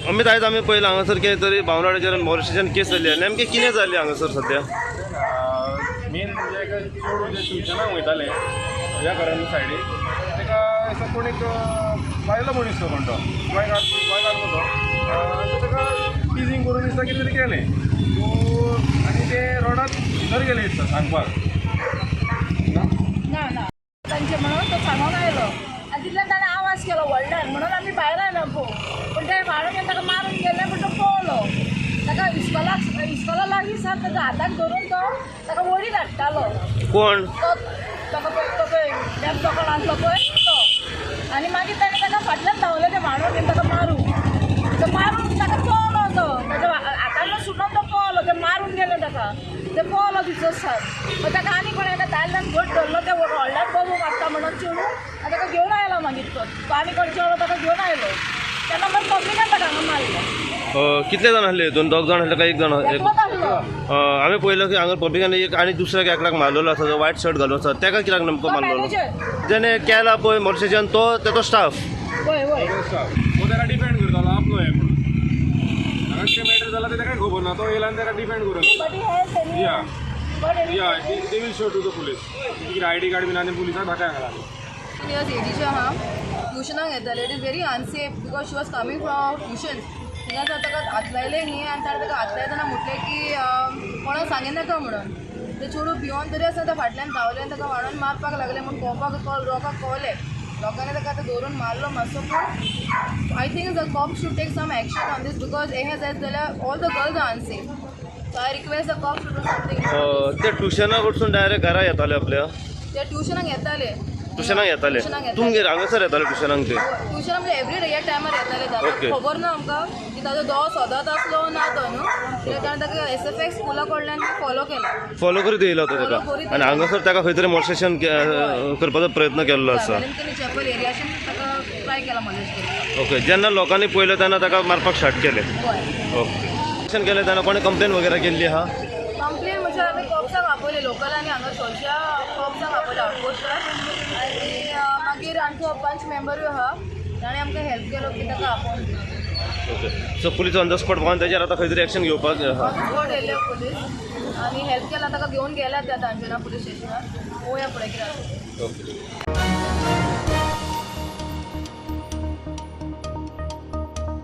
अमित आयज आमी पळयलां हांगासर कितें तरी बावनाड्याचेर मॉलेस्टेशन केस जाल्ली आसा नेमकें कितें जाल्लें हांगासर सद्या मेन म्हणजे एका चेडूं जे ट्युशनाक वयतालें ह्या घराच्या सायडीक ताका असो कोण एक बायलो मनीस तो म्हणटो गोंयकार कसो आनी ताका टिजींग करून दिसता कितें तरी केलें सो आनी ते रोडात भितर गेले दिसता सांगपाक ना तांचे म्हणून तो सांगून आयलो आनी तितल्यान ताणें आवाज केलो व्हडल्यान म्हणून आमी भायर आयलो पूण ते मारून ताका मारून गेले पूण तो पळलो ताका इस्कॉला लागीं सार ताच्या हाताक धरून तो ताका वडी धाडटालो कोण तो ताका तो पळय डॅब दोकान आसलो पळय तो आनी मागीर ताणें ताका फाटल्यान धांवले ते मारून घेवन ताका मारून ताका पळलो तो ताच्या हातान सुटून तो पळलो ते मारून गेले ताका ते पळलो तिचो सार पण ताका आनी कोणें दायल्यान घट धरलो ते व्हडल्यान बबू मारता म्हणून चेडूं आनी ताका घेवन आयलो मागीर तो आनी कोण चेडो ताका घेवन आयलो तेन्ना मागीर पब्लिकान ताका हांगा मारलो कितले जाण आसले दोन दोग जाण आसले काय एक जाण एकलोच आसलो आमी पळयलो की हांगा पब्लिकान एक आनी दुसऱ्याक एकल्याक मारलेलो आसा जो व्हायट शर्ट घालून आसा ताका कित्याक नेमको तो मारलेलो मॅनेजर जेणे केला पळय मॉलेस्टेशन तो तेचो स्टाफ वय तो ताका डिपेंड करतालो आपलो हे म्हणून हांगा कितें मॅटर जाला ते ताका खबर ना तो येयला आनी ताका डिपेंड करून बट हे या या they will show to the police कितें आयडी कार्ड बीन आनी पुलिसांक धाकाय घाला years एजीचे हा ट्युशनाक येताले it is very unsafe because she was coming from tuition तेन्ना ताका हात लायले न्ही आनी ताणें ताका हात लायतना म्हटलें की कोणाक सांगें नाका म्हणून ते चेडूं भिवून तरी आसा त्या फाटल्यान धांवले आनी ताका वाडोवन मारपाक लागले म्हूण लोकांक कळलें लोकांनी ताका आतां धरून मारलो मातसो पूण I think the cop should take some action on this because हे जायत जाल्यार all the girls are unsafe so I request the cop to do something ते ट्युशनाक वचून डायरेक्ट घरा येताले आपल्या ते ट्युशनाक येताले तुमगे हांगासर येताले ट्युशनाक ते ट्युशनाक म्हणजे एवरी डे ह्या टायमार येताले जाता खबर ना आमकां की ताजो दोळ सदांच आसलो ना तो न्हू त्या कारण ताका SFX स्कुला कडल्यान फॉलो केला फॉलो करीत येयलो तो ताका आनी हांगासर ताका खंय तरी मॉलेस्टेशन करपाचो प्रयत्न केल्लो आसा चॅपल एरियासून ताका ट्राय केला मॉलेस्ट करपाक ओके जेन्ना लोकांनी पळयलें तेन्ना ताका मारपाक स्टार्ट केलें ओके केलें तेन्ना कोणें कंप्लेन वगैरे केल्ली आहा कंप्लेन म्हणजे आमी कॉप्साक आपयले लोकल आनी हांगा चडशा कॉप्साक आपयले आउटपोस्टार आनी मागीर आमचो पंच मेंबरूय आहा ताणें आमकां हेल्प केलो की ताका आपोवन okay so police on the spot पावन तेजेर आतां खंय तरी एक्शन घेवपाक स्पॉट येयले पुलीस आनी हेल्प केला ताका घेवन गेल्यात त्या तांचेना पुलीस स्टेशनार पळोवया फुडें कितें ओके